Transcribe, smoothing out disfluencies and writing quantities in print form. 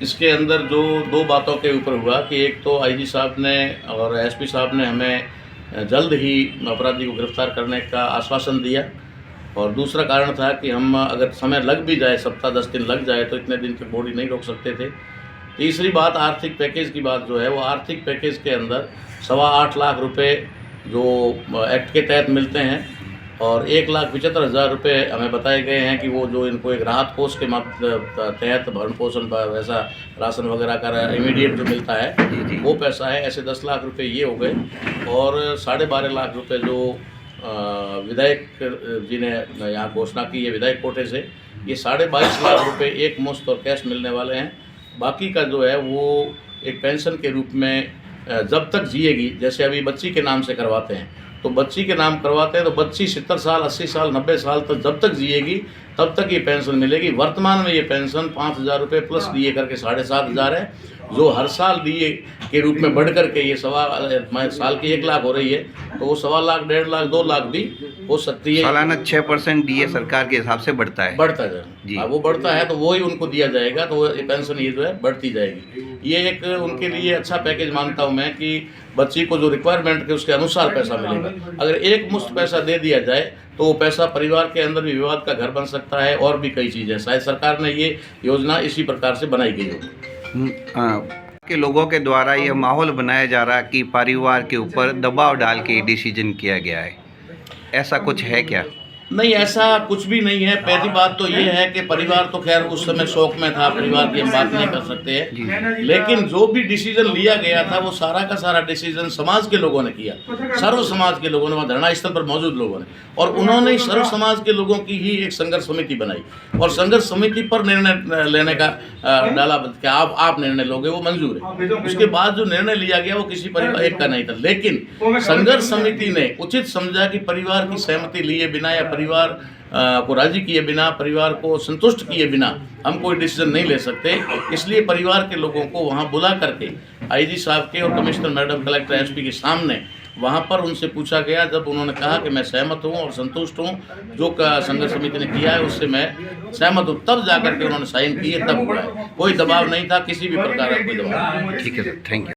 इसके अंदर जो दो बातों के ऊपर हुआ कि एक तो आईजी साहब ने और एसपी साहब ने हमें जल्द ही अपराधी को गिरफ्तार करने का आश्वासन दिया, और दूसरा कारण था कि हम अगर समय लग भी जाए, सप्ताह 10 दिन लग जाए, तो इतने दिन की बॉडी नहीं रोक सकते थे। तीसरी बात आर्थिक पैकेज की बात जो है, वो आर्थिक पैकेज के अंदर 8.25 लाख रुपए जो एक्ट के तहत मिलते हैं, और 1,75,000 रुपये हमें बताए गए हैं कि वो जो इनको एक राहत कोष के तहत भरण पोषण पर वैसा राशन वगैरह का इमीडिएट जो मिलता है वो पैसा है। ऐसे 10 लाख रुपए ये हो गए, और 12.5 लाख रुपए जो विधायक जी ने यहाँ घोषणा की है विधायक कोटे से, ये 22.5 लाख रुपए एक मुश्त और कैश मिलने वाले हैं। बाकी का जो है वो एक पेंशन के रूप में जब तक जिएगी, जैसे अभी बच्ची के नाम से करवाते हैं, तो बच्ची के नाम करवाते हैं तो बच्ची 70 साल 80 साल 90 साल तक जब तक जिएगी तब तक ये पेंशन मिलेगी। वर्तमान में ये पेंशन 5,000 रुपये प्लस दिए करके 7,500 है, जो हर साल दिए के रूप में बढ़ करके ये साल की 1 लाख हो रही है, तो वो 1.25 लाख 1.5 लाख 2 लाख भी हो सकती है। सालाना 6% डीए सरकार के हिसाब से बढ़ता है जी, वो बढ़ता है तो वो ही उनको दिया जाएगा, तो वो पेंशन ये जो है बढ़ती जाएगी। ये एक उनके लिए अच्छा पैकेज मानता हूँ मैं कि बच्ची को जो रिक्वायरमेंट के उसके अनुसार पैसा मिलेगा। अगर एक मुश्त पैसा दे दिया जाए तो वो पैसा परिवार के अंदर भी विवाद का घर बन सकता है, और भी कई चीज़ें। शायद सरकार ने ये योजना इसी प्रकार से बनाई गई हो के लोगों के द्वारा यह माहौल बनाया जा रहा है कि परिवार के ऊपर दबाव डाल के डिसीजन किया गया है, ऐसा कुछ है क्या? नहीं, ऐसा कुछ भी नहीं है। पहली बात तो ये है कि परिवार तो खैर उस समय शौक में था, परिवार की हम बात नहीं कर सकते हैं, लेकिन जो भी डिसीजन लिया गया था वो सारा का सारा डिसीजन समाज के लोगों ने किया, सर्व समाज के लोगों ने, वहाँ धरना स्थल पर मौजूद लोगों ने, और उन्होंने सर्व समाज के लोगों की ही एक संघर्ष समिति बनाई, और संघर्ष समिति पर निर्णय लेने का डाला कि आप निर्णय लोगे, वो मंजूर है। उसके बाद जो निर्णय लिया गया वो किसी परिवार एक का नहीं था, लेकिन संघर्ष समिति ने उचित समझा कि परिवार की सहमति लिए बिना या परिवार को राजी किए बिना, परिवार को संतुष्ट किए बिना हम कोई डिसीजन नहीं ले सकते। इसलिए परिवार के लोगों को वहाँ बुला करके आईजी साहब के और कमिश्नर मैडम, कलेक्टर, एसपी के सामने वहाँ पर उनसे पूछा गया। जब उन्होंने कहा कि मैं सहमत हूँ और संतुष्ट हूँ, जो संघर्ष समिति ने किया है उससे मैं सहमत हूँ, तब जाकर के उन्होंने साइन किए, तब हुआ है। कोई दबाव नहीं था, किसी भी प्रकार का कोई दबाव नहीं। ठीक है सर, थैंक यू।